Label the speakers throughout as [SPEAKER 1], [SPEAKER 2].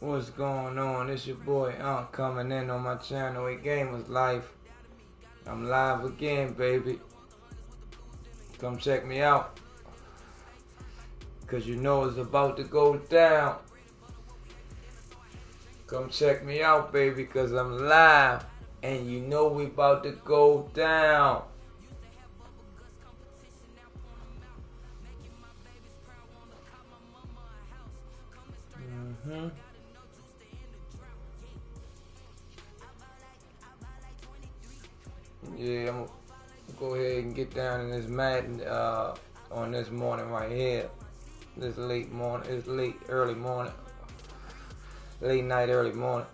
[SPEAKER 1] What's going on? It's your boy coming in on my channel. A Gamer's Life. I'm live again, baby. Come check me out. Cause you know it's about to go down. Come check me out, baby, cause I'm live. And you know we about to go down. Yeah, I'm gonna go ahead and get down in this Madden on this morning right here. This late morning, it's early morning. Late night, early morning.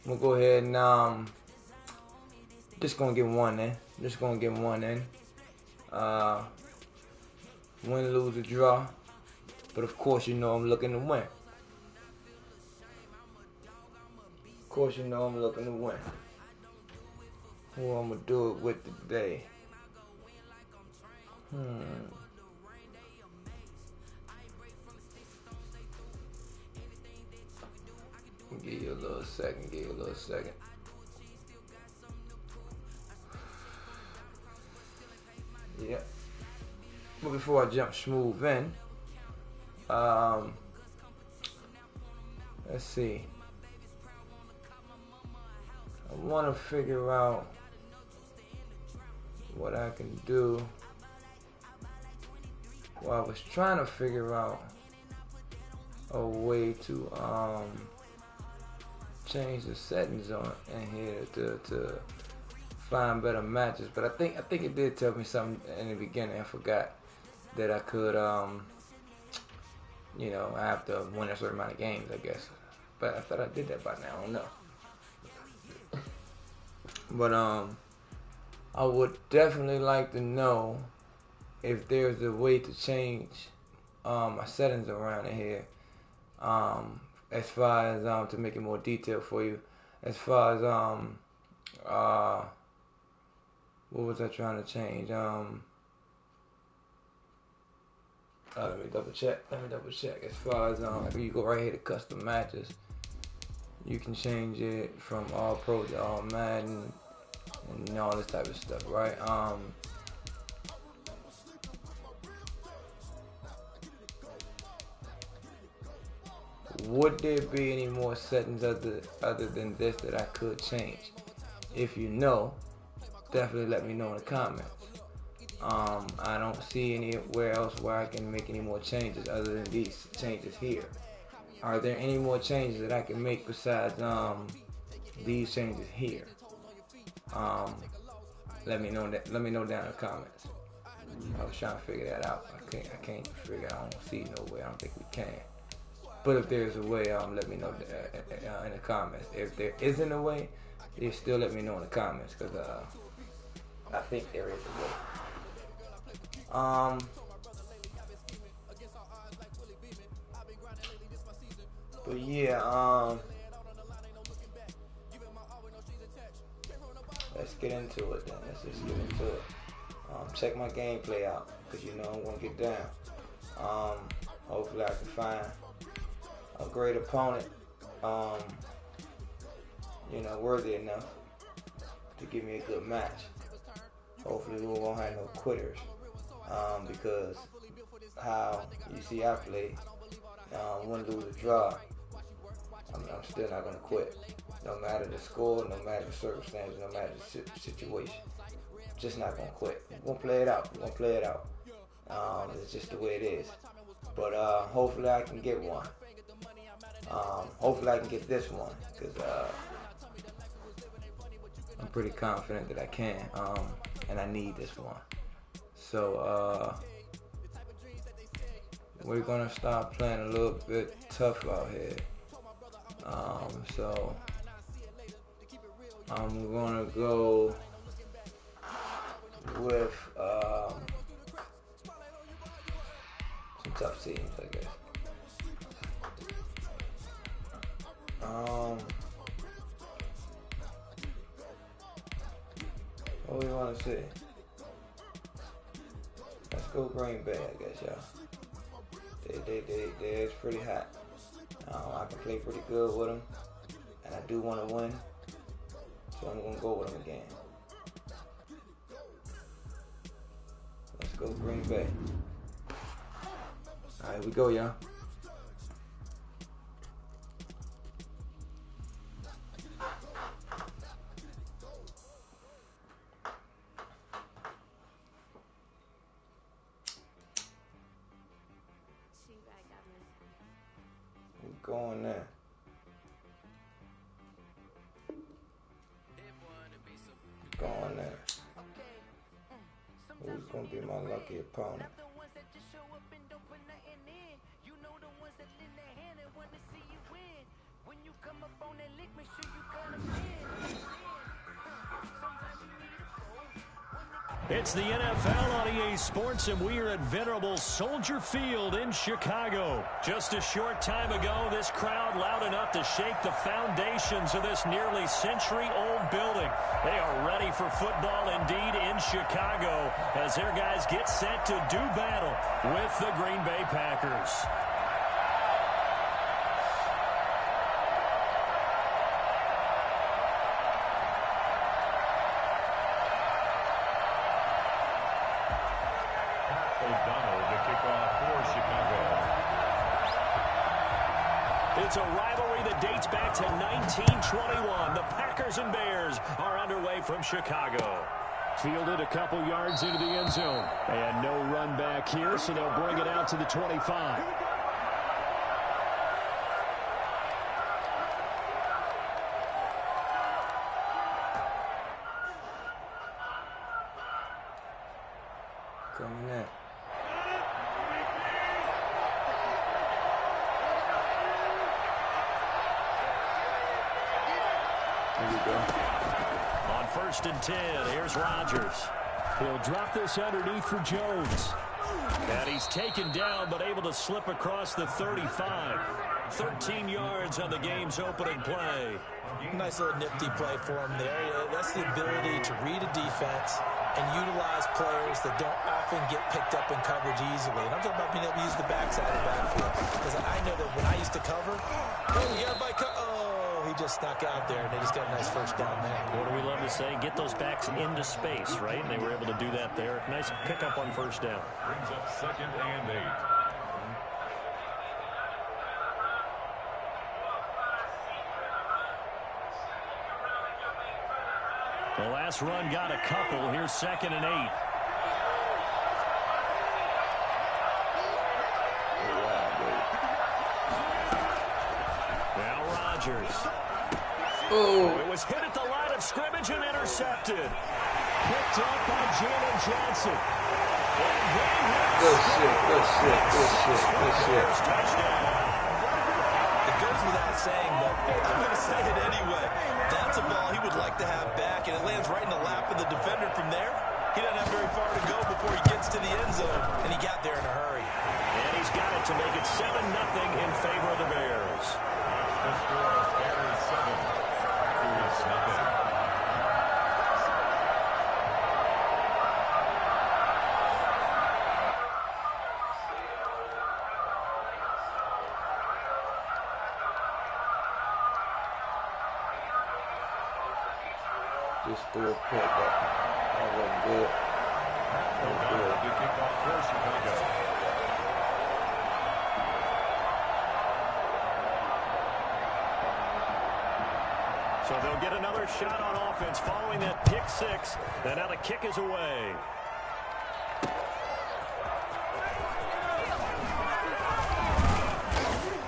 [SPEAKER 1] I'm gonna go ahead and just gonna get one in. Just gonna get one in. Win, lose, or draw. But of course, you know I'm looking to win. Of course, you know I'm looking to win. Who I'm gonna do it with today? Give you a little second. Give you a little second. Yep. But before I jump smooth in, let's see. I want to figure out what I can do. Well, I was trying to figure out a way to change the settings on in here to find better matches, but I think it did tell me something in the beginning. I forgot that I could you know, I have to win a certain amount of games, I guess. But I thought I did that by now. I don't know. But I would definitely like to know if there's a way to change my settings around in here. As far as to make it more detailed for you. As far as what was I trying to change? Let me double check. As far as if you go right here to custom matches, you can change it from all pro to all Madden and all this type of stuff, right? Would there be any more settings other than this that I could change? If you know, definitely let me know in the comments. I don't see anywhere else where I can make any more changes other than these changes here. Are there any more changes that I can make besides these changes here? Let me know that. Let me know down in the comments. I was trying to figure that out. I can't figure. I don't see no way. I don't think we can. But if there's a way, let me know in the comments. If there isn't a way, you still let me know in the comments, because I think there is a way. But yeah, let's get into it then. Let's just get into it. Check my gameplay out, because you know I'm gonna get down. Hopefully I can find a great opponent, you know, worthy enough to give me a good match. Hopefully we won't have no quitters, because how you see I play, win, lose, or draw, I'm still not gonna quit. No matter the score, no matter the circumstances, no matter the situation, just not gonna quit. We're gonna play it out. We're gonna play it out. It's just the way it is. But hopefully I can get one. Hopefully I can get this one, because I'm pretty confident that I can, and I need this one. So we're gonna start playing a little bit tough out here. So I'm gonna go with some tough teams, I guess. What do we want to see? Let's go Green Bay, I guess, y'all. It's pretty hot. I can play pretty good with them, and I do want to win, so I'm going to go with them again. Let's go Green Bay. All right, here we go, y'all. Going there. Going there. Who's gonna be my lucky opponent?
[SPEAKER 2] It's the NFL on EA Sports, and we are at venerable Soldier Field in Chicago. Just a short time ago, this crowd loud enough to shake the foundations of this nearly century-old building. They are ready for football indeed in Chicago as their guys get set to do battle with the Green Bay Packers. It's a rivalry that dates back to 1921. The Packers and Bears are underway from Chicago. Fielded a couple yards into the end zone. And no run back here, so they'll bring it out to the 25.
[SPEAKER 1] Coming in.
[SPEAKER 2] On 1st and 10, here's Rodgers. He'll drop this underneath for Jones. And he's taken down, but able to slip across the 35. 13 yards on the game's opening play.
[SPEAKER 3] Nice little nifty play for him there. That's the ability to read a defense and utilize players that don't often get picked up in coverage easily. And I'm talking about being able to use the backside of the backfield. Because I know that when I used to cover, oh, you got by he just snuck out there, and they just got a nice first down there.
[SPEAKER 2] What do we love to say? Get those backs into space, right? And they were able to do that there. Nice pickup on first down.
[SPEAKER 4] Brings up 2nd and 8.
[SPEAKER 2] The last run got a couple. Here's 2nd and 8. Now Rodgers.
[SPEAKER 1] Oh,
[SPEAKER 2] it was hit at the line of scrimmage and intercepted. Picked up by Jalen Johnson.
[SPEAKER 1] good shit.
[SPEAKER 3] It goes without saying, but I'm going to say it anyway. That's a ball he would like to have back, and it lands right in the lap of the defender from there. He doesn't have very far to go before he gets to the end zone, and he got there in a hurry.
[SPEAKER 2] And he's got it to make it 7-0 in favor of the Bears.
[SPEAKER 4] The score is Bears 7, Packers nothing.
[SPEAKER 1] Just threw a pick that wasn't good.
[SPEAKER 4] The kickoff for Chicago.
[SPEAKER 2] So they'll get another shot on offense following that pick six. And now the kick is away.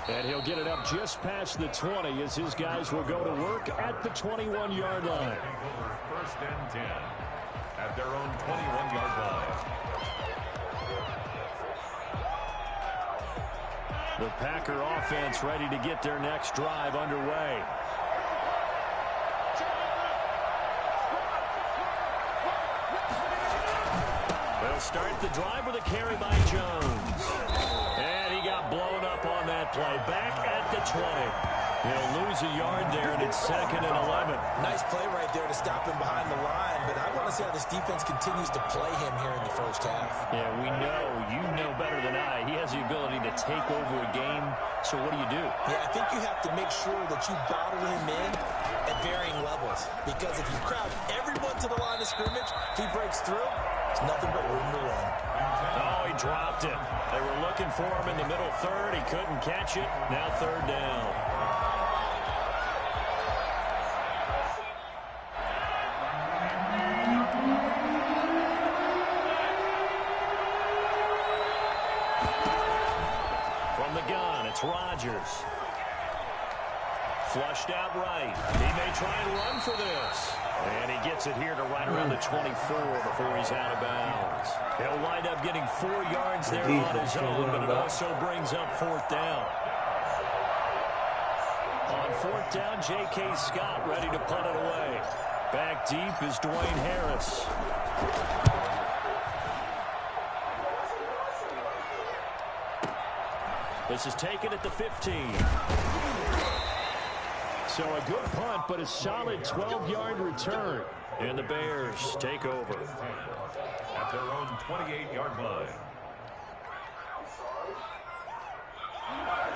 [SPEAKER 2] And he'll get it up just past the 20 as his guys will go to work at the 21-yard line.
[SPEAKER 4] 1st and 10 at their own 21-yard line.
[SPEAKER 2] The Packer offense ready to get their next drive underway. They'll start the drive with a carry by Jones. And he got blown up on that play. Back at the 20. He'll lose a yard there, and it's 2nd and 11.
[SPEAKER 3] Nice play right there to stop him behind the line, but I want to see how this defense continues to play him here in the first half.
[SPEAKER 2] Yeah, we know, you know better than I, he has the ability to take over a game So what do you do?
[SPEAKER 3] Yeah, I think you have to make sure that you bottle him in at varying levels. Because if you crowd everyone to the line of scrimmage, if he breaks through, there's nothing but room to run.
[SPEAKER 2] Oh, he dropped it. They were looking for him in the middle third. He couldn't catch it. Now third down. From the gun, it's Rodgers. Flushed out right. He may try and run for this. And he gets it here to right around the 24 before he's out of bounds. He'll wind up getting 4 yards there on his own, but it also brings up fourth down. On fourth down, J.K. Scott ready to punt it away. Back deep is Dwayne Harris. This is taken at the 15. So a good punt, but a solid 12-yard return. And the Bears take over.
[SPEAKER 4] At their own 28-yard line.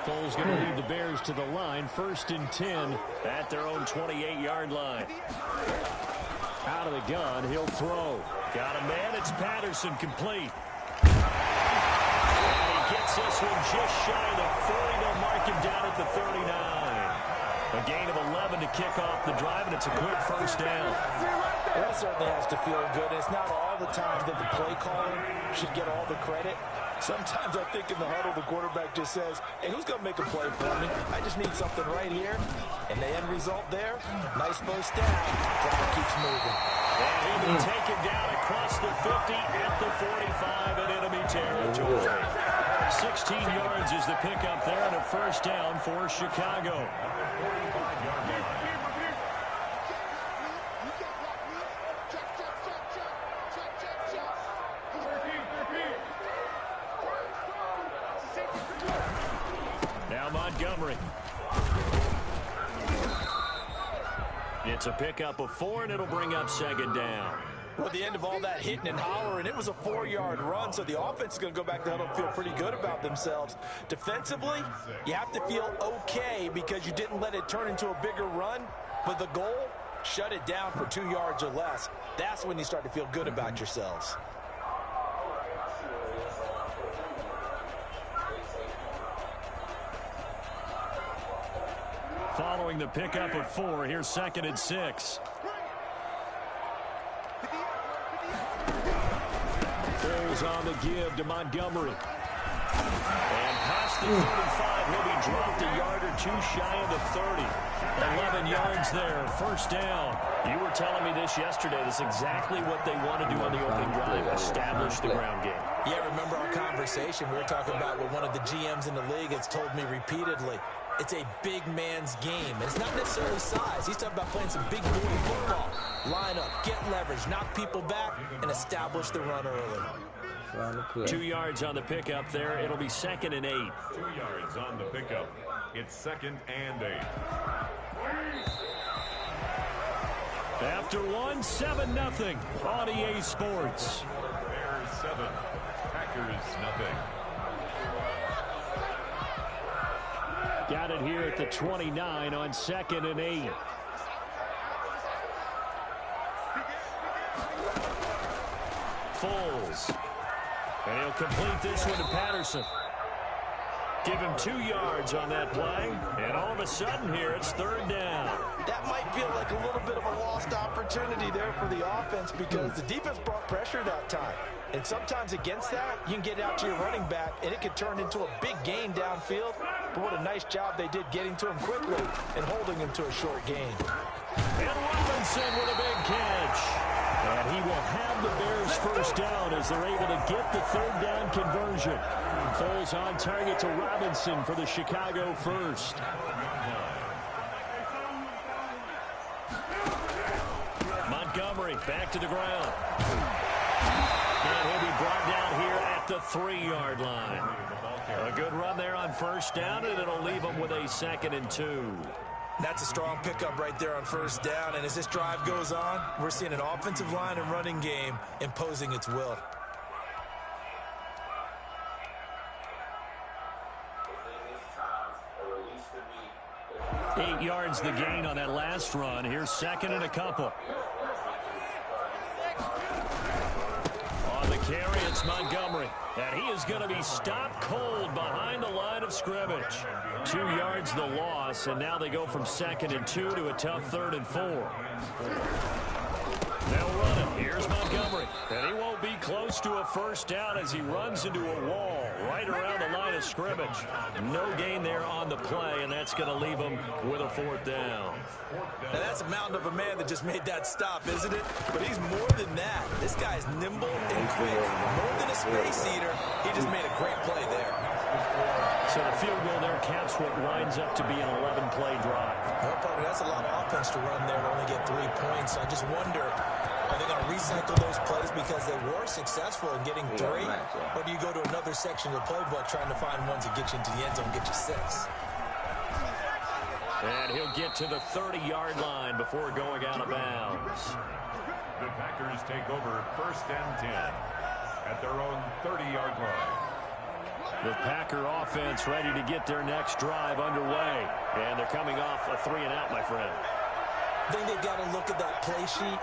[SPEAKER 2] Foles going to lead the Bears to the line. 1st and 10 at their own 28-yard line. Out of the gun, he'll throw. Got a man, it's Patterson, complete. And he gets this one just shy of the 40. They'll mark him down at the 39. A gain of 11 to kick off the drive, and it's a quick first down.
[SPEAKER 3] Well, that certainly has to feel good. It's not all the time that the play caller should get all the credit. Sometimes I think in the huddle, the quarterback just says, hey, who's going to make a play for me? I just need something right here. And the end result there, nice first down. Clock keeps moving.
[SPEAKER 2] And he will take it down across the 50 at the 45 in enemy territory. 16 yards is the pickup there, and a first down for Chicago. Now Montgomery. It's a pickup of 4, and it'll bring up second down.
[SPEAKER 3] Well, at the end of all that hitting and hollering, it was a 4-yard run, so the offense is going to go back to huddle and feel pretty good about themselves. Defensively, you have to feel okay because you didn't let it turn into a bigger run, but the goal, shut it down for 2 yards or less. That's when you start to feel good about yourselves.
[SPEAKER 2] Following the pickup of 4, here's 2nd and 6. Foles on the give to Montgomery. And past the 35, he'll be dropped a yard or 2 shy of the 30. 11 yards there, first down. You were telling me this yesterday. This is exactly what they want to do on the opening drive, establish the ground game.
[SPEAKER 3] Yeah, remember our conversation? We were talking about what one of the GMs in the league has told me repeatedly. It's a big man's game. And it's not necessarily size. He's talking about playing some big boy football. Line up, get leverage, knock people back, and establish the run early.
[SPEAKER 2] 2 yards on the pickup there. It'll be 2nd and 8.
[SPEAKER 4] 2 yards on the pickup. It's 2nd and 8.
[SPEAKER 2] After 1, 7-0 on EA Sports.
[SPEAKER 4] Bears 7, Packers nothing.
[SPEAKER 2] Got it here at the 29 on 2nd and 8. Foles. And he'll complete this one to Patterson. Give him 2 yards on that play. And all of a sudden here, it's 3rd down.
[SPEAKER 3] That might feel like a little bit of a lost opportunity there for the offense because the defense brought pressure that time. And sometimes against that, you can get out to your running back, and it could turn into a big gain downfield. But what a nice job they did getting to him quickly and holding him to a short gain.
[SPEAKER 2] And Robinson with a big catch. And he will have the Bears first down as they're able to get the 3rd down conversion. Foles on target to Robinson for the Chicago first. Montgomery back to the ground. And he'll be brought down here at the 3-yard line. A good run there on first down, and it'll leave them with a 2nd and 2.
[SPEAKER 3] That's a strong pickup right there on first down. And as this drive goes on, we're seeing an offensive line and running game imposing its will.
[SPEAKER 2] 8 yards the gain on that last run. Here's second and a couple. On the carry, it's Montgomery. And he is going to be stopped cold behind the line of scrimmage. 2 yards the loss, and now they go from 2nd and 2 to a tough 3rd and 4. They'll run it. Here's Montgomery. And he won't be close to a first down as he runs into a wall right around the line of scrimmage. No gain there on the play, and that's going to leave him with a 4th down.
[SPEAKER 3] Now that's a mountain of a man that just made that stop, isn't it? But he's more than that. This guy's nimble and quick. More than a space eater. He just made a great play there.
[SPEAKER 2] So the field goal there caps what winds up to be an 11-play drive.
[SPEAKER 3] No problem. That's a lot of offense to run there to only get 3 points. I just wonder, are they going to recycle those plays because they were successful in getting 3? Or do you go to another section of the playbook trying to find ones that get you into the end zone and get you 6?
[SPEAKER 2] And he'll get to the 30-yard line before going out of bounds.
[SPEAKER 4] The Packers take over 1st and 10 at their own 30-yard line.
[SPEAKER 2] The Packer offense ready to get their next drive underway. And they're coming off a 3-and-out, my friend.
[SPEAKER 3] I think they've got to look at that play sheet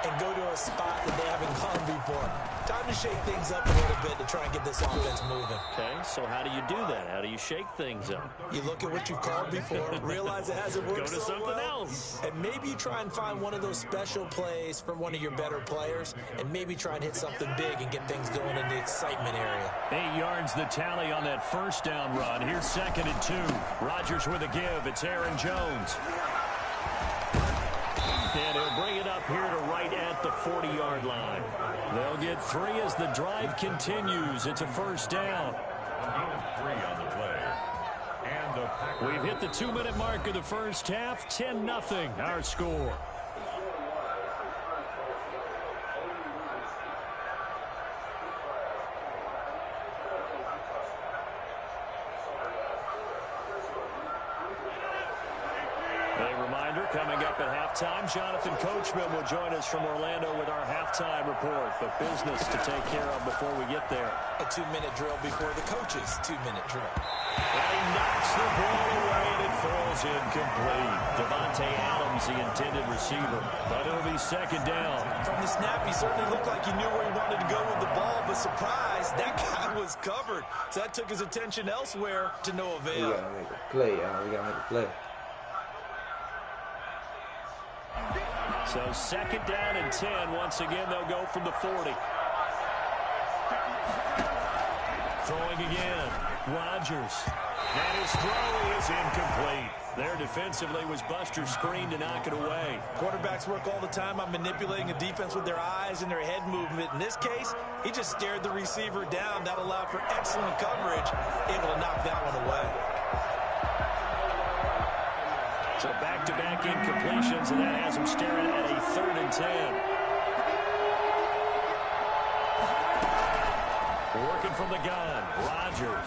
[SPEAKER 3] and go to a spot that they haven't gone before. Time to shake things up a little bit to try and get this offense moving.
[SPEAKER 2] Okay, so how do you do that? How do you shake things up?
[SPEAKER 3] You look at what you've called before, realize it hasn't worked
[SPEAKER 2] so well. Go to something else.
[SPEAKER 3] And maybe you try and find one of those special plays from one of your better players, and maybe try and hit something big and get things going in the excitement area.
[SPEAKER 2] 8 yards the tally on that first down run. Here's 2nd and 2. Rodgers with a give. It's Aaron Jones. And he'll bring it up here to right at the 40-yard line. They'll get 3 as the drive continues. It's a first down.
[SPEAKER 4] 3 on the play. And the Packers.
[SPEAKER 2] We've hit the 2-minute mark of the first half. 10-0 our score. Coming up at halftime, Jonathan Coachman will join us from Orlando with our halftime report. But business to take care of before we get there.
[SPEAKER 3] A 2-minute drill before the coach's 2-minute drill.
[SPEAKER 2] And he knocks the ball away, and it falls incomplete. Devontae Adams, the intended receiver. But it'll be 2nd down.
[SPEAKER 3] From the snap, he certainly looked like he knew where he wanted to go with the ball. But surprise, that guy was covered. So that took his attention elsewhere to no avail.
[SPEAKER 1] We got to make a play, y'all. We got to make a play.
[SPEAKER 2] So 2nd down and 10. Once again, they'll go from the 40. Throwing again. Rodgers. And his throw is incomplete. There defensively was Buster's screen to knock it away.
[SPEAKER 3] Quarterbacks work all the time on manipulating a defense with their eyes and their head movement. In this case, he just stared the receiver down. That allowed for excellent coverage, able to knock that one away.
[SPEAKER 2] So back-to-back incompletions, and that has him staring at a 3rd and 10. Working from the gun, Rodgers.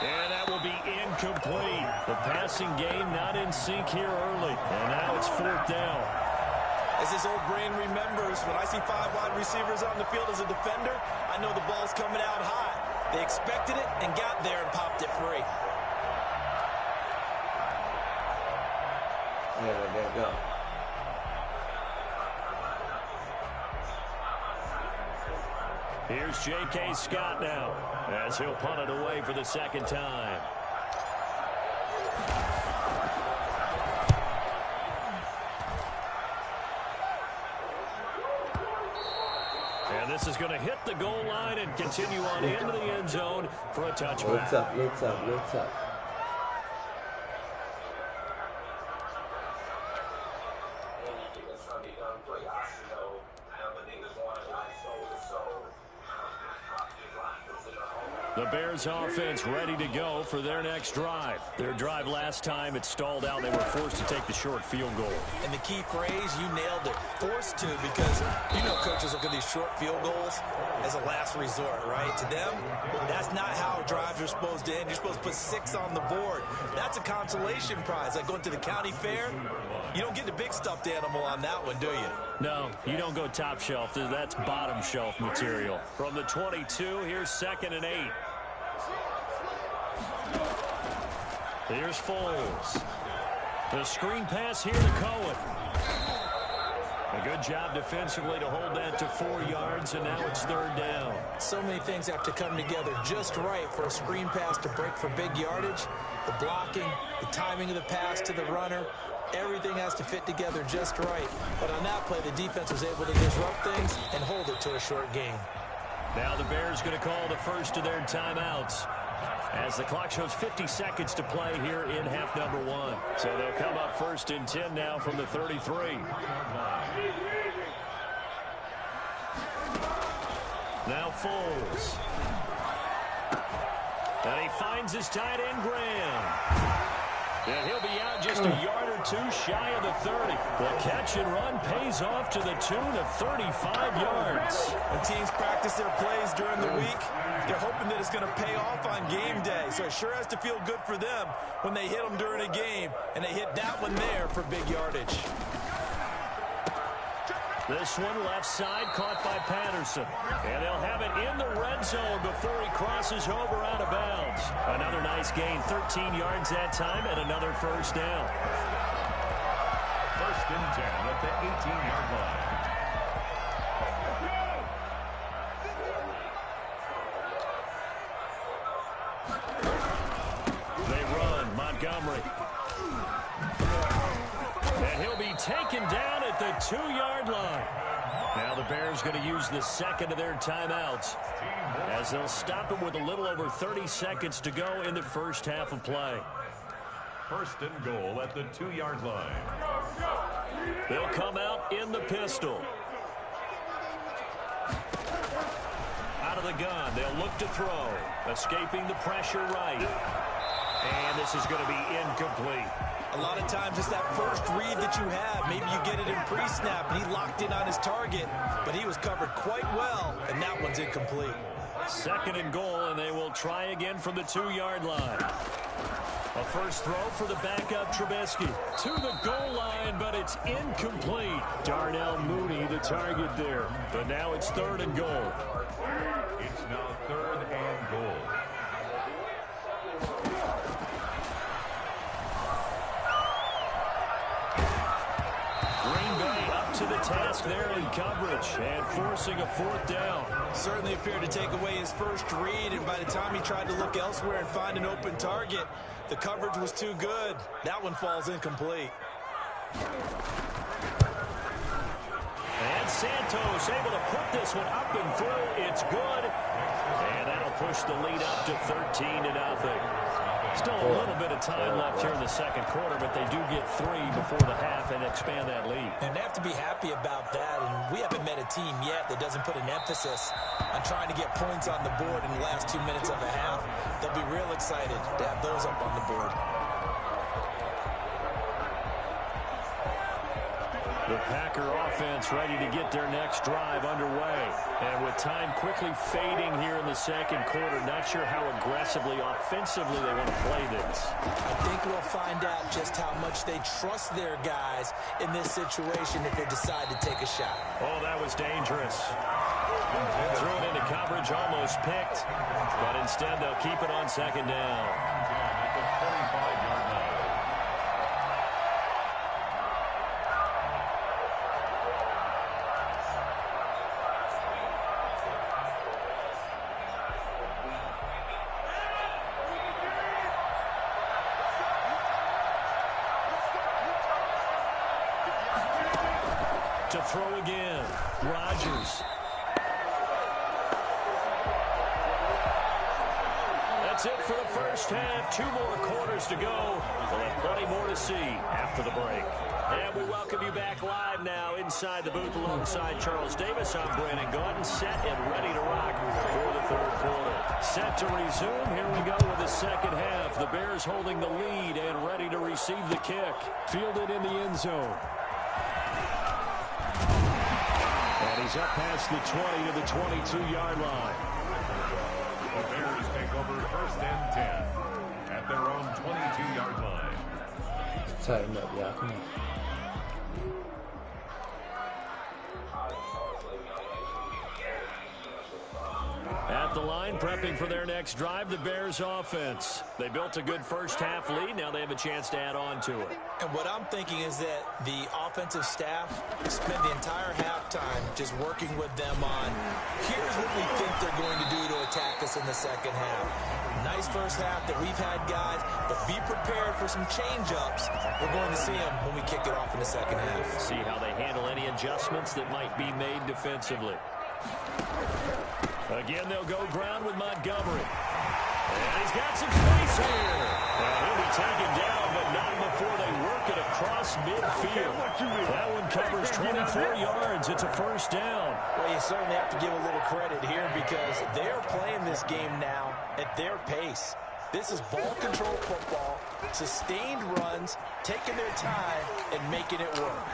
[SPEAKER 2] And that will be incomplete. The passing game not in sync here early. And now it's 4th down.
[SPEAKER 3] As his old brain remembers, when I see 5 wide receivers on the field as a defender, I know the ball's coming out hot. They expected it and got there and popped it free.
[SPEAKER 1] Yeah, there you go.
[SPEAKER 2] Here's J.K. Scott now as he'll punt it away for the 2nd time. And this is going to hit the goal line and continue on into the end zone for a touchback.
[SPEAKER 1] Looks up, looks up, looks up.
[SPEAKER 2] The Bears offense ready to go for their next drive. Their drive last time, it stalled out. They were forced to take the short field goal.
[SPEAKER 3] And the key phrase, you nailed it. Forced to, because you know coaches look at these short field goals as a last resort, right? To them, that's not how drives are supposed to end. You're supposed to put 6 on the board. That's a consolation prize. Like going to the county fair, you don't get the big stuffed animal on that one, do you?
[SPEAKER 2] No, you don't go top shelf. That's bottom shelf material. From the 22, here's 2nd and 8. Here's Foles. The screen pass here to Cohen. A good job defensively to hold that to 4 yards, and now it's 3rd down.
[SPEAKER 3] So many things have to come together just right for a screen pass to break for big yardage. The blocking, the timing of the pass to the runner, everything has to fit together just right. But on that play, the defense was able to disrupt things and hold it to a short gain.
[SPEAKER 2] Now the Bears going to call the first of their timeouts, as the clock shows 50 seconds to play here in half number 1. So they'll come up 1st and 10 now from the 33. Now Foles. And he finds his tight end, Graham. And he'll be out just a yard or 2 shy of the 30. The catch and run pays off to the tune of 35 yards.
[SPEAKER 5] When teams practice their plays during the week, they're hoping that it's going to pay off on game day. So it sure has to feel good for them when they hit them during a game, and they hit that one there for big yardage.
[SPEAKER 2] This one left side, caught by Patterson. And they'll have it in the red zone before he crosses over out of bounds. Another nice gain, 13 yards that time, and another 1st down.
[SPEAKER 4] 1st and 10 at the 18-yard line.
[SPEAKER 2] They run, Montgomery. And he'll be taken down at the 2-yard line. Now the Bears going to use the second of their timeouts, as they'll stop him with a little over 30 seconds to go in the first half of play.
[SPEAKER 4] 1st and goal at the 2-yard line.
[SPEAKER 2] They'll come out in the pistol. Out of the gun, they'll look to throw. Escaping the pressure right. And this is going to be incomplete.
[SPEAKER 5] A lot of times it's that first read that you have. Maybe you get it in pre-snap, and he locked in on his target, but he was covered quite well, and that one's incomplete.
[SPEAKER 2] 2nd and goal, and they will try again from the 2-yard line. A first throw for the backup Trubisky. To the goal line, but it's incomplete. Darnell Mooney, the target there. But now it's 3rd and goal.
[SPEAKER 4] It's now 3rd and goal.
[SPEAKER 2] To the task there in coverage and forcing a 4th down.
[SPEAKER 5] Certainly appeared to take away his first read, and by the time he tried to look elsewhere and find an open target, the coverage was too good. That one falls incomplete.
[SPEAKER 2] And Santos able to put this one up and through. It's good. And that'll push the lead up to 13-0. Still a little bit of time left here in the 2nd quarter, but they do get 3 before the half and expand that lead.
[SPEAKER 3] And they have to be happy about that, and we haven't met a team yet that doesn't put an emphasis on trying to get points on the board in the last 2 minutes of a half. They'll be real excited to have those up on the board.
[SPEAKER 2] The Packer offense ready to get their next drive underway. And with time quickly fading here in the 2nd quarter, not sure how aggressively, offensively they want to play this.
[SPEAKER 3] I think we'll find out just how much they trust their guys in this situation if they decide to take a shot.
[SPEAKER 2] Oh, that was dangerous. Threw it into coverage, almost picked. But instead, they'll keep it on 2nd down.
[SPEAKER 4] At the 45-yard line.
[SPEAKER 2] To throw again, Rodgers. That's it for the first half. 2 more quarters to go. We'll have plenty more to see after the break. And we welcome you back live now inside the booth alongside Charles Davis. I'm Brandon Gaudin, set and ready to rock for the 3rd quarter. Set to resume. Here we go with the 2nd half. The Bears holding the lead and ready to receive the kick. Fielded in the end zone. And he's up past the 20 to the 22-yard line.
[SPEAKER 4] The Bears take over 1st and 10 at their own 22-yard line.
[SPEAKER 1] Tighten up, y'all. Come on.
[SPEAKER 2] At the line. line, prepping for their next drive, the Bears offense. They built a good first-half lead. Now they have a chance to add on to it.
[SPEAKER 3] And what I'm thinking is that the offensive staff spent the entire halftime just working with them on, here's what we think they're going to do to attack us in the second half. Nice first half that we've had, guys, but be prepared for some change-ups. We're going to see them when we kick it off in the second half.
[SPEAKER 2] See how they handle any adjustments that might be made defensively. Again, they'll go ground with Montgomery. And he's got some space here. Now, he'll be taken down, but not before they work it across midfield. That one covers 24 yards. It's a first down.
[SPEAKER 3] Well, you certainly have to give a little credit here because they're playing this game now at their pace. This is ball control football, sustained runs, taking their time, and making it work.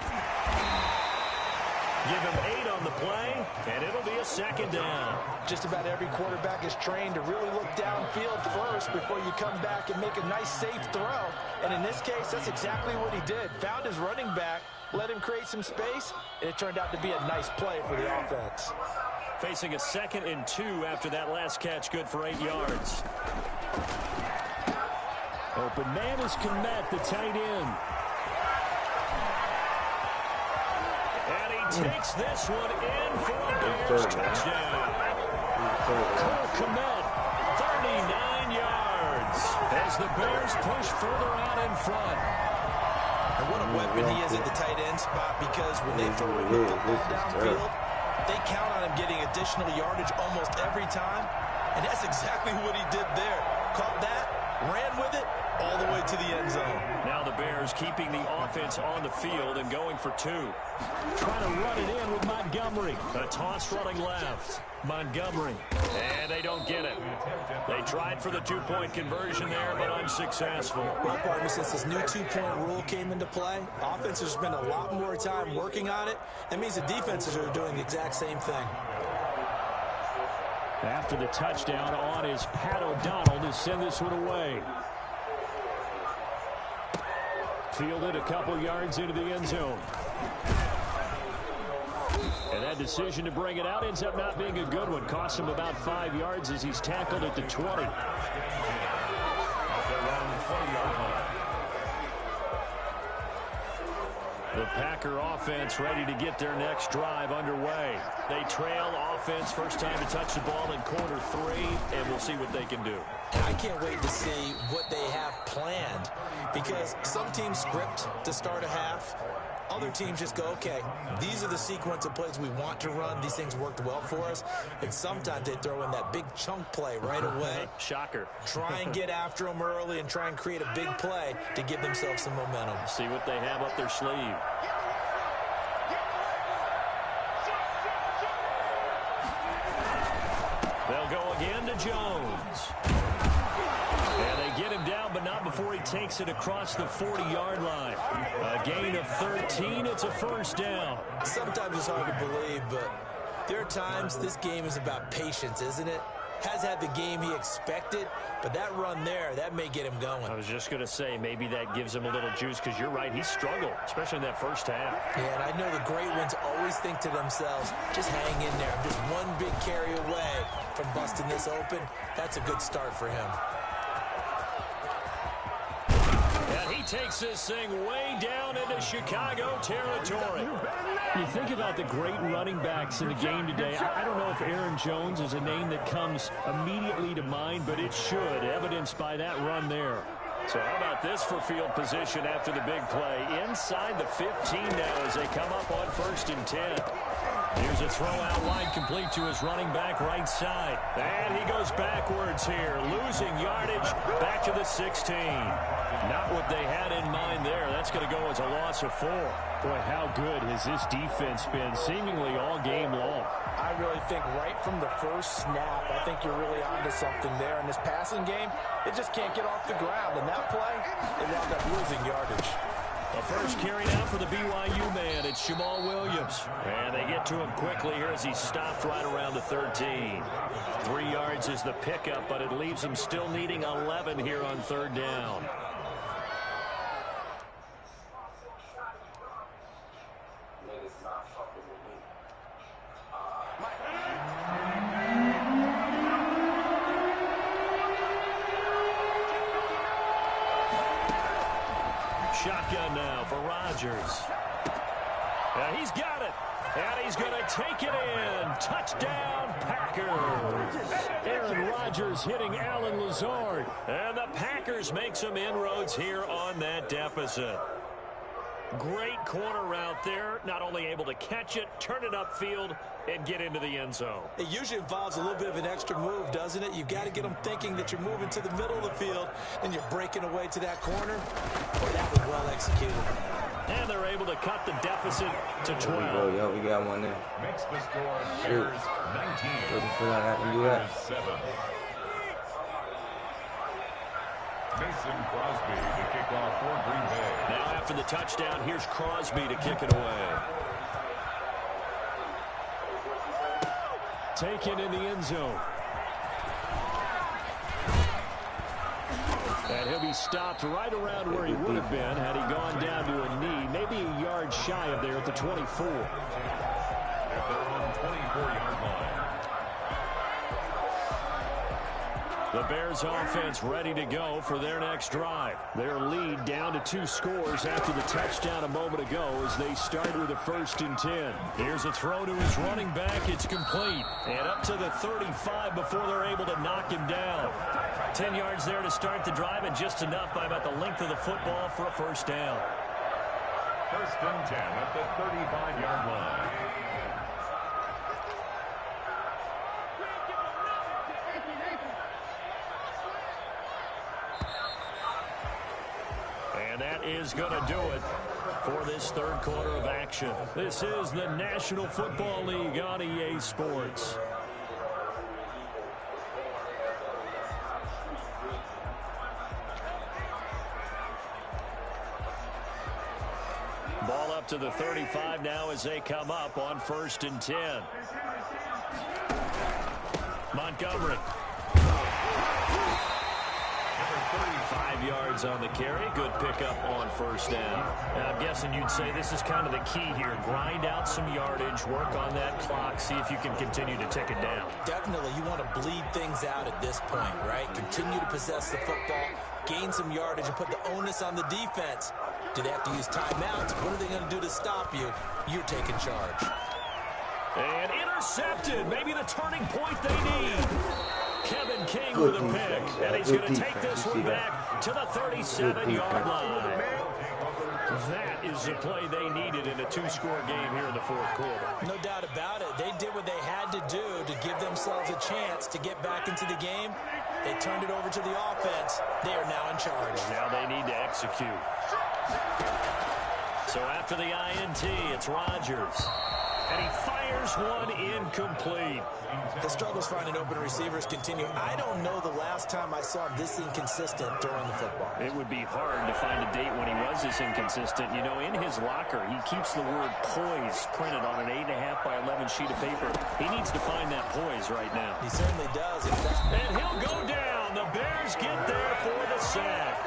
[SPEAKER 2] Give him 8 on the play, and it'll be a second down.
[SPEAKER 3] Just about every quarterback is trained to really look downfield first before you come back and make a nice, safe throw. And in this case, that's exactly what he did. Found his running back, let him create some space, and it turned out to be a nice play for the offense.
[SPEAKER 2] Facing a 2nd and 2 after that last catch, good for 8 yards. Open man is Komet, the tight end. Takes this one in for a Bears touchdown. Cole Komet, 39 yards as the Bears push further out in front.
[SPEAKER 3] And what a weapon he is at the tight end spot because when they throw him the football downfield, they count on him getting additional yardage almost every time. And that's exactly what he did there. Caught that, ran with it, all the way to the end zone.
[SPEAKER 2] Now the Bears keeping the offense on the field and going for 2. Trying to run it in with Montgomery. A toss running left. Montgomery. And they don't get it. They tried for the 2-point conversion there, but unsuccessful.
[SPEAKER 3] Well, partner, since this new 2-point rule came into play, offenses spend a lot more time working on it. That means the defenses are doing the exact same thing.
[SPEAKER 2] After the touchdown on is Pat O'Donnell to send this one away. Fielded a couple yards into the end zone. And that decision to bring it out ends up not being a good one. Cost him about 5 yards as he's tackled at the 20. The Packer offense ready to get their next drive underway. They trail offense, first time to touch the ball in quarter 3, and we'll see what they can do.
[SPEAKER 3] I can't wait to see what they have planned because some teams script to start a half. Other teams just go, okay, these are the sequence of plays we want to run. These things worked well for us. And sometimes they throw in that big chunk play right away.
[SPEAKER 2] Shocker.
[SPEAKER 3] Try and get after them early and try and create a big play to give themselves some momentum.
[SPEAKER 2] See what they have up their sleeve. They'll go again to Jones. And they get him down, but not before he takes it across the 40-yard line. A gain of 13. It's a first down.
[SPEAKER 3] Sometimes it's hard to believe, but there are times this game is about patience, isn't it? Has had the game he expected, but that run there, that may get him going.
[SPEAKER 2] I was just going to say, maybe that gives him a little juice because you're right, he struggled, especially in that first half.
[SPEAKER 3] Yeah, and I know the great ones always think to themselves, just hang in there. I'm just one big carry away from busting this open. That's a good start for him.
[SPEAKER 2] And he takes this thing way down into Chicago territory. You think about the great running backs in the game today. I don't know if Aaron Jones is a name that comes immediately to mind, but it should, evidenced by that run there. So how about this for field position after the big play? Inside the 15 now as they come up on 1st and 10. Here's a throw out wide complete to his running back right side. And he goes backwards here, losing yardage back to the 16. Not what they had in mind there. That's going to go as a loss of 4. Boy, how good has this defense been seemingly all game long?
[SPEAKER 5] I really think right from the first snap, I think you're really onto something there. In this passing game, it just can't get off the ground. And that play, they wound up losing yardage.
[SPEAKER 2] The first carry now for the BYU man. It's Jamal Williams. And they get to him quickly here as he stopped right around the 13. 3 yards is the pickup, but it leaves him still needing 11 here on 3rd down. shotgun now for Rodgers. And he's got it. And he's going to take it in. Touchdown, Packers. Aaron Rodgers hitting Alan Lazard. And the Packers make some inroads here on that deficit. Great corner route there. Not only able to catch it, turn it upfield, and get into the end zone.
[SPEAKER 3] It usually involves a little bit of an extra move, doesn't it? You've got to get them thinking that you're moving to the middle of the field and you're breaking away to that corner. Boy, that was well executed.
[SPEAKER 2] And they're able to cut the deficit to 12.
[SPEAKER 1] There we go, yo, we got one there.
[SPEAKER 4] Makes the score Bears 19.
[SPEAKER 1] Looking for that in the U.S.
[SPEAKER 4] 7. Mason Crosby to kick off for Green Bay.
[SPEAKER 2] Now after the touchdown, here's Crosby to kick it away. Taken in the end zone. And he'll be stopped right around where he would have been had he gone down to a knee, maybe a yard shy of there at the 24.
[SPEAKER 4] At their own 24-yard line.
[SPEAKER 2] The Bears offense ready to go for their next drive. Their lead down to 2 scores after the touchdown a moment ago as they start with a 1st and 10. Here's a throw to his running back. It's complete. And up to the 35 before they're able to knock him down. 10 yards there to start the drive and just enough by about the length of the football for a 1st down.
[SPEAKER 4] 1st and 10 at the 35-yard line.
[SPEAKER 2] And that is going to do it for this 3rd quarter of action. This is the National Football League on EA Sports. Ball up to the 35 now as they come up on 1st and 10. Montgomery. 5 yards on the carry. Good pickup on 1st down. Now, I'm guessing you'd say this is kind of the key here. Grind out some yardage, work on that clock, see if you can continue to tick it down.
[SPEAKER 3] Definitely, you want to bleed things out at this point, right? Continue to possess the football, gain some yardage, and put the onus on the defense. Do they have to use timeouts? What are they going to do to stop you? You're taking charge.
[SPEAKER 2] And intercepted. Maybe the turning point they need. Kevin King
[SPEAKER 1] Good
[SPEAKER 2] with a
[SPEAKER 1] defense,
[SPEAKER 2] pick.
[SPEAKER 1] yeah.
[SPEAKER 2] And he's
[SPEAKER 1] Good
[SPEAKER 2] going to take
[SPEAKER 1] defense.
[SPEAKER 2] this
[SPEAKER 1] You
[SPEAKER 2] one
[SPEAKER 1] see
[SPEAKER 2] back to the 37-yard line. That is the play they needed in a 2-score game here in the 4th quarter.
[SPEAKER 3] No doubt about it. They did what they had to do to give themselves a chance to get back into the game. They turned it over to the offense. They are now in charge.
[SPEAKER 2] Now they need to execute. So after the INT, it's Rodgers. And he fires one incomplete.
[SPEAKER 3] The struggles finding open receivers continue. I don't know the last time I saw him this inconsistent throwing the football.
[SPEAKER 2] It would be hard to find a date when he was this inconsistent. You know, in his locker, he keeps the word poise printed on an 8.5 by 11 sheet of paper. He needs to find that poise right now.
[SPEAKER 3] He certainly does.
[SPEAKER 2] And he'll go down. The Bears get there for the sack.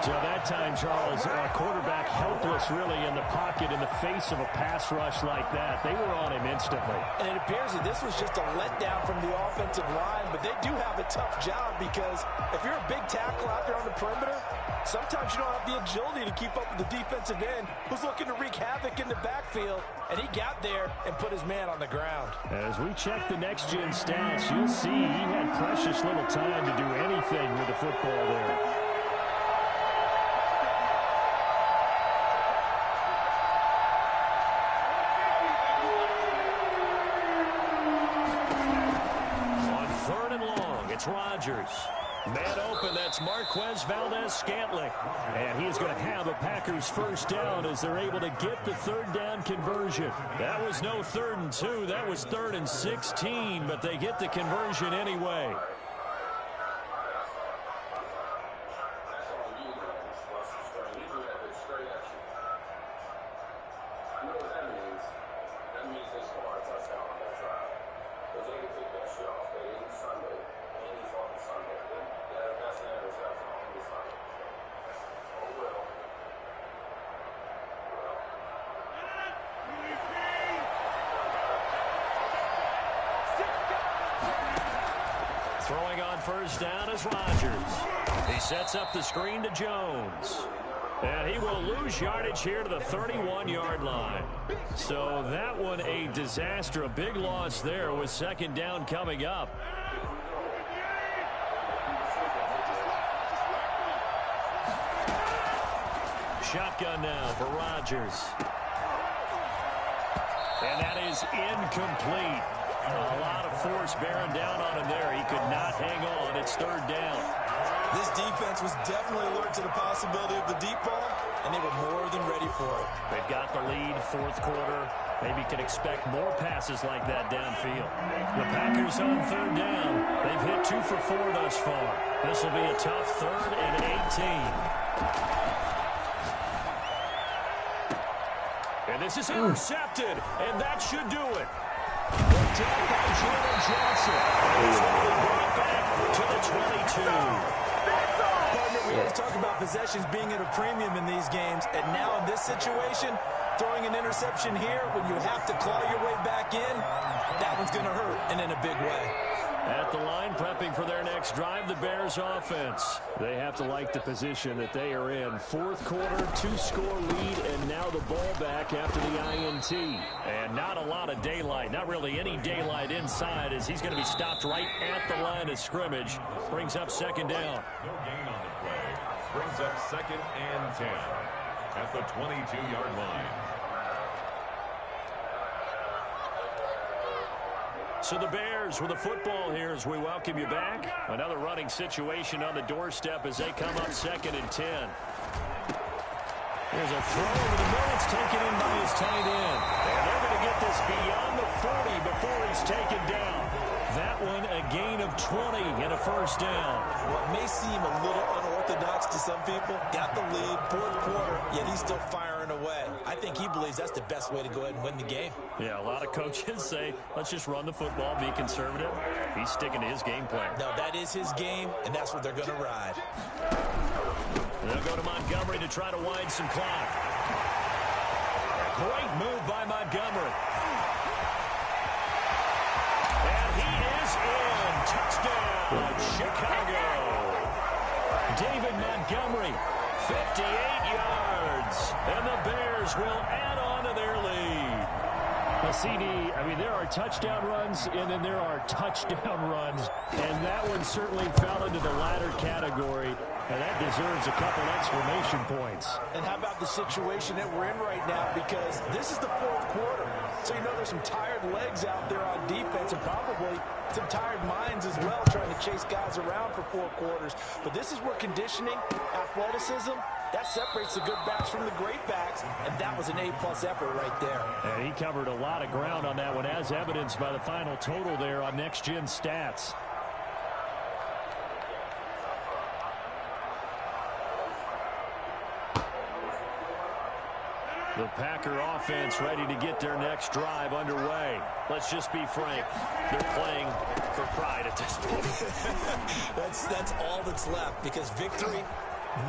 [SPEAKER 2] So that time, Charles, a quarterback helpless really in the pocket in the face of a pass rush like that. They were on him instantly.
[SPEAKER 5] And it appears that this was just a letdown from the offensive line, but they do have a tough job because if you're a big tackle out there on the perimeter, sometimes you don't have the agility to keep up with the defensive end who's looking to wreak havoc in the backfield, and he got there and put his man on the ground.
[SPEAKER 2] As we check the next-gen stats, you'll see he had precious little time to do anything with the football there. Rodgers. Man open, that's Marquez Valdez-Scantling. And he is going to have a Packers 1st down as they're able to get the 3rd down conversion. That was no 3rd and 2, that was 3rd and 16, but they get the conversion anyway. Throwing on 1st down is Rodgers. He sets up the screen to Jones. And he will lose yardage here to the 31-yard line. So that one a disaster, a big loss there with second down coming up. Shotgun now for Rodgers. And that is incomplete. A lot of force bearing down on him there. He could not hang on. It's third down.
[SPEAKER 5] This defense was definitely alert to the possibility of the deep ball, and they were more than ready for it.
[SPEAKER 2] They've got the lead, fourth quarter. Maybe can expect more passes like that downfield. The Packers on third down. They've hit 2 for 4 thus far. This will be a tough 3rd and 18. And this is intercepted, and that should do it. Picked up by Jalen Johnson. It's going to be brought back to the 22.
[SPEAKER 5] Partner, we always talk about possessions being at a premium in these games, and now in this situation, throwing an interception here when you have to claw your way back in, that one's going to hurt, and in a big way.
[SPEAKER 2] At the line, prepping for their next drive, the Bears offense. They have to like the position that they are in. Fourth quarter, 2-score lead, and now the ball back after the INT. And not a lot of daylight, not really any daylight inside, as he's going to be stopped right at the line of scrimmage. Brings up second down.
[SPEAKER 4] No gain on the play. Brings up 2nd and 10 at the 22-yard line.
[SPEAKER 2] So the Bears with the football here as we welcome you back. Another running situation on the doorstep as they come up 2nd and 10. There's a throw over the middle. It's taken in by his tight end. And they're going to get this beyond the 40 before he's taken down. That one a gain of 20 and a first down.
[SPEAKER 5] What may seem a little unorthodox to some people, got the lead, fourth quarter, yet he's still firing away. I think he believes that's the best way to go ahead and win the game.
[SPEAKER 2] Yeah, a lot of coaches say, let's just run the football, be conservative. He's sticking to his game plan.
[SPEAKER 5] No, that is his game, and that's what they're going to ride.
[SPEAKER 2] They'll go to Montgomery to try to wind some clock. Great move by Montgomery. And he is in. Touchdown, Chicago. David Montgomery, 58 yards. And the Bears will add on to their lead. Well, CD, I mean, there are touchdown runs, and then there are touchdown runs. And that one certainly fell into the latter category. And that deserves a couple exclamation points.
[SPEAKER 5] And how about the situation that we're in right now? Because this is the fourth quarter. So you know there's some tired legs out there on defense and probably some tired minds as well trying to chase guys around for 4 quarters. But this is where conditioning, athleticism, that separates the good backs from the great backs. And that was an A-plus effort right there.
[SPEAKER 2] And he covered a lot of ground on that one, as evidenced by the final total there on Next Gen Stats. The Packer offense ready to get their next drive underway. Let's just be frank. They're playing for pride at this point.
[SPEAKER 5] That's all that's left, because victory,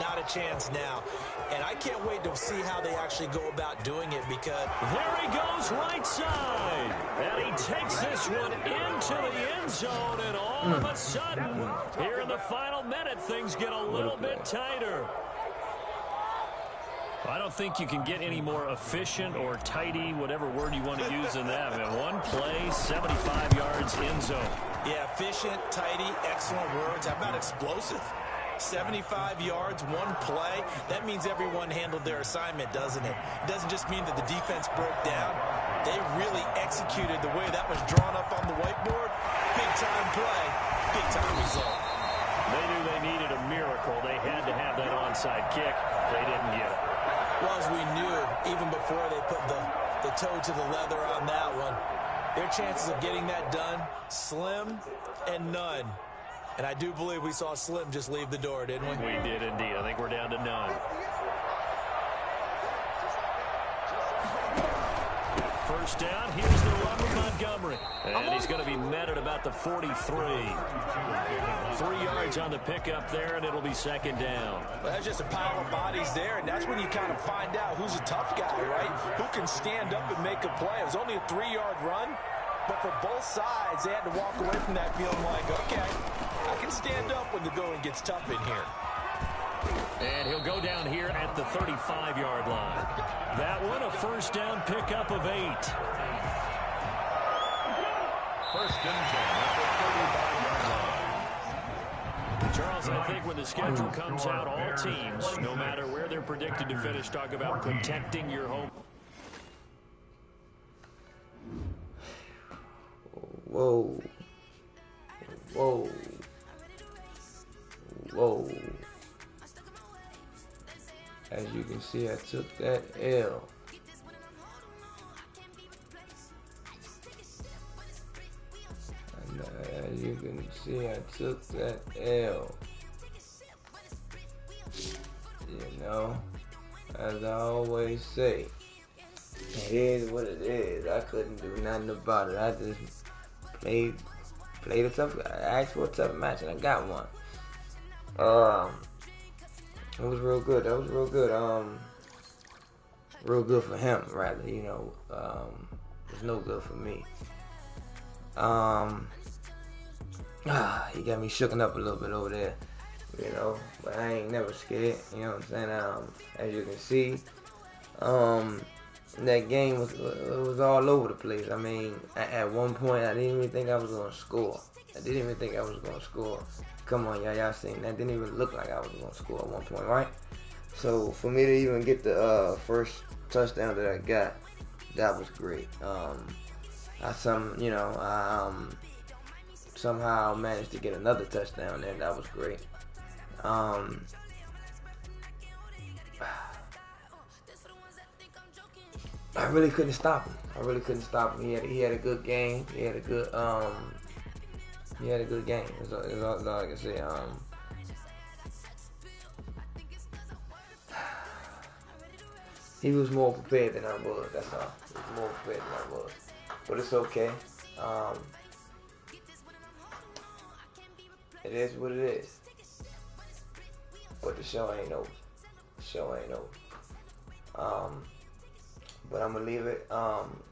[SPEAKER 5] not a chance now. And I can't wait to see how they actually go about doing it, because
[SPEAKER 2] there he goes right side. And he takes this one into the end zone, and all of a sudden, here in the final minute, things get a little bit tighter. I don't think you can get any more efficient or tidy, whatever word you want to use in that. I mean, one play, 75 yards in zone.
[SPEAKER 5] Yeah, efficient, tidy, excellent words. How about explosive? 75 yards, one play. That means everyone handled their assignment, doesn't it? It doesn't just mean that the defense broke down. They really executed the way that was drawn up on the whiteboard. Big-time play, big-time result.
[SPEAKER 2] They knew they needed a miracle. They had to have that onside kick. They didn't get it.
[SPEAKER 5] Well, as we knew, even before they put the toe to the leather on that one, their chances of getting that done, slim and none. And I do believe we saw Slim just leave the door, didn't we?
[SPEAKER 2] We did indeed. I think we're down to none. First down, here's the run with Montgomery. And he's going to be met at about the 43. 3 yards on the pickup there, and it'll be second down.
[SPEAKER 5] Well, that's just a pile of bodies there, and that's when you kind of find out who's a tough guy, right? Who can stand up and make a play. It was only a 3-yard run, but for both sides, they had to walk away from that feeling like, okay, I can stand up when the going gets tough in here.
[SPEAKER 2] And he'll go down here at the 35-yard line. That one, a first down pickup of 8.
[SPEAKER 4] First and 10 at the 35-yard line.
[SPEAKER 2] Charles, I think when the schedule comes out, all teams, no matter where they're predicted to finish, talk about protecting your home.
[SPEAKER 1] Whoa. Whoa. Whoa. As you can see, I took that L. And as you can see, I took that L. You know, as I always say, it is what it is. I couldn't do nothing about it. I just played a tough. I asked for a tough match and I got one. It was real good. That was real good. Real good for him, rather. You know, it's no good for me. He got me shooken up a little bit over there. You know, but I ain't never scared. You know what I'm saying? As you can see, that game was all over the place. I mean, at one point, I didn't even think I was gonna score. Come on, y'all seen that? Didn't even look like I was gonna score at one point, right? So for me to even get the first touchdown that I got, that was great. I somehow managed to get another touchdown, and that was great. I really couldn't stop him. He had a good game. He had a good game. That's all I can say. He was more prepared than I was. That's all. He was more prepared than I was. But it's okay. It is what it is. But the show ain't over. But I'm gonna leave it. I'm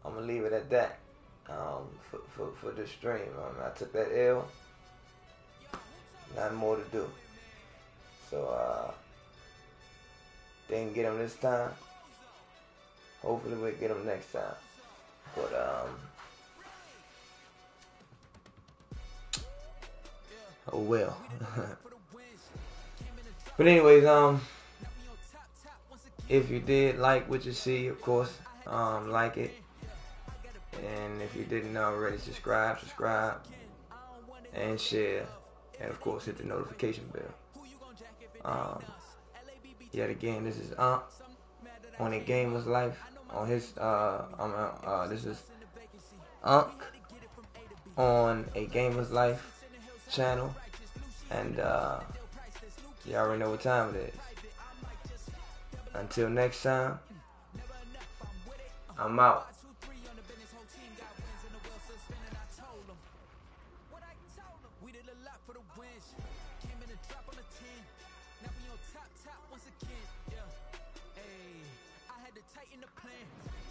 [SPEAKER 1] gonna leave it at that. For this stream, I took that L. Nothing more to do. So didn't get him this time. Hopefully we'll get him next time. But oh well. But anyways, if you did like what you see, of course, like it. And if you didn't already, subscribe, and share, and of course hit the notification bell. Yet again, this is on A Gamer's Life on his this is Unc on A Gamer's Life channel, and you already know what time it is. Until next time, I'm out.